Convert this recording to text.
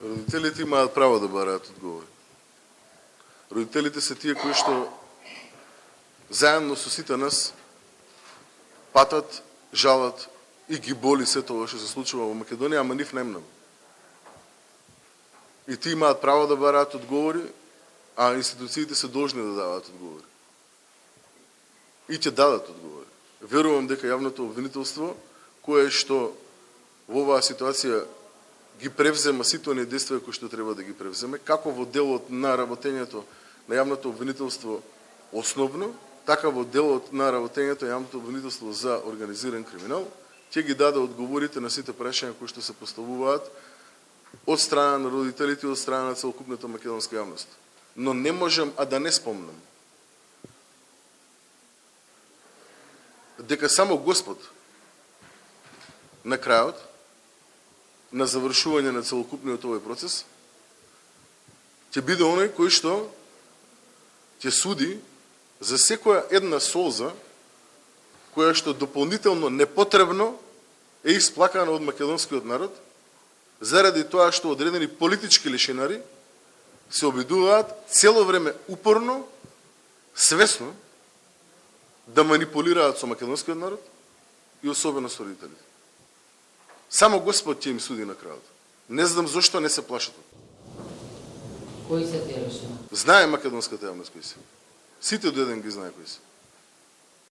Родителите имаат право да бараат одговори. Родителите се тие кои што заедно со сите нас патат, жалат и ги боли се тоа што се случува во Македонија, ама нив не многу. И тие имаат право да бараат одговори, а институциите се должни да даваат одговори. И ќе дадат одговори. Верувам дека јавното обвинителство, кое што во оваа ситуација ги превзема сите оние действија кои што треба да ги превземе, како во делот на работењето на јавното обвинителство основно, така во делот на работењето на јавното обвинителство за организиран криминал, ќе ги даде одговорите на сите прашања кои што се поставуваат од страна на родителите и од страна на целокупната македонска јавност. Но не можам да не спомнам дека само Господ на крајот, на завршување на целокупниот овој процес, ќе биде оној кој што ќе суди за секоја една солза која што дополнително непотребно е исплакана од македонскиот народ, заради тоа што одредени политички лишинари се обидуваат цело време упорно, свесно, да манипулираат со македонскиот народ и особено со родителите. Само Господ ќе им суди на крајот. Не знам зошто не се плашат. Кои се тие лишинари? Знае македонската јавност кои се. Сите до еден ги знае кои се.